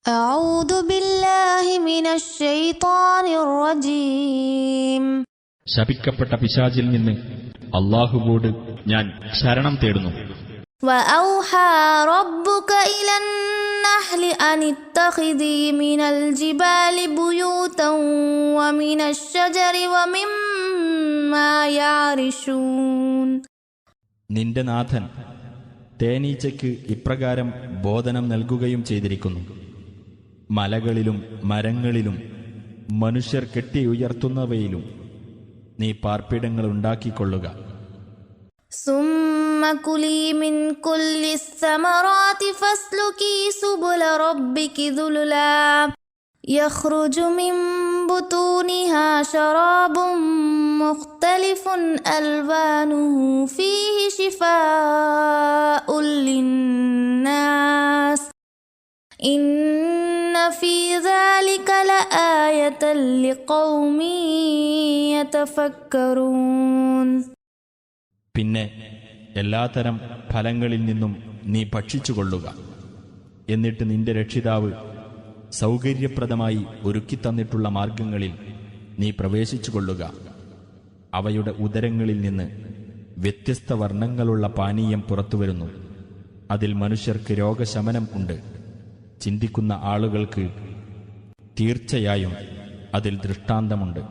أعوذ بالله من الشيطان الرجيم ശപിക്കപ്പെട്ട പിശാചിൽ നിന്ന് അല്ലാഹുവോട് ഞാൻ ശരണം തേടുന്നു. وأوحى ربك إلى النحل أن اتخذي من الجبال بيوتا ومن الشجر ومما يعرشون. നിന്റെ നാഥൻ തേനീച്ചയ്ക്ക് ഇപ്രകാരം ബോധനം നൽകുകയും ചെയ്തിരിക്കുന്നു: മലകളിലും മരങ്ങളിലും മനുഷ്യർ കെട്ടിയുയർത്തുന്നവയിലും നീ പാർപ്പിടങ്ങൾ ഉണ്ടാക്കിക്കൊള്ളുക. ثم كلي من كل الثمرات فاسلكي سبل ربك ذللا يخرج من بطونها شراب مختلف ألوانه فيه شفاء للناس إن في ذلك لآية لقوم يتفكرون. പിന്നെ എല്ലാത്തരം ഫലങ്ങളിൽ നിന്നും നീ ഭക്ഷിച്ചുകൊള്ളുക. എന്നിട്ട് നിന്റെ രക്ഷിതാവ് സൗകര്യപ്രദമായി ഒരുക്കിത്തന്നിട്ടുള്ള മാർഗങ്ങളിൽ നീ പ്രവേശിച്ചുകൊള്ളുക. അവയുടെ ഉദരങ്ങളിൽ നിന്ന് വ്യത്യസ്ത വർണ്ണങ്ങളുള്ള പാനീയം പുറത്തുവരുന്നു. അതിൽ മനുഷ്യർക്ക് രോഗശമനം ഉണ്ട്. ചിന്തിക്കുന്ന ആളുകൾക്ക് തീർച്ചയായും അതിൽ ദൃഷ്ടാന്തമുണ്ട്.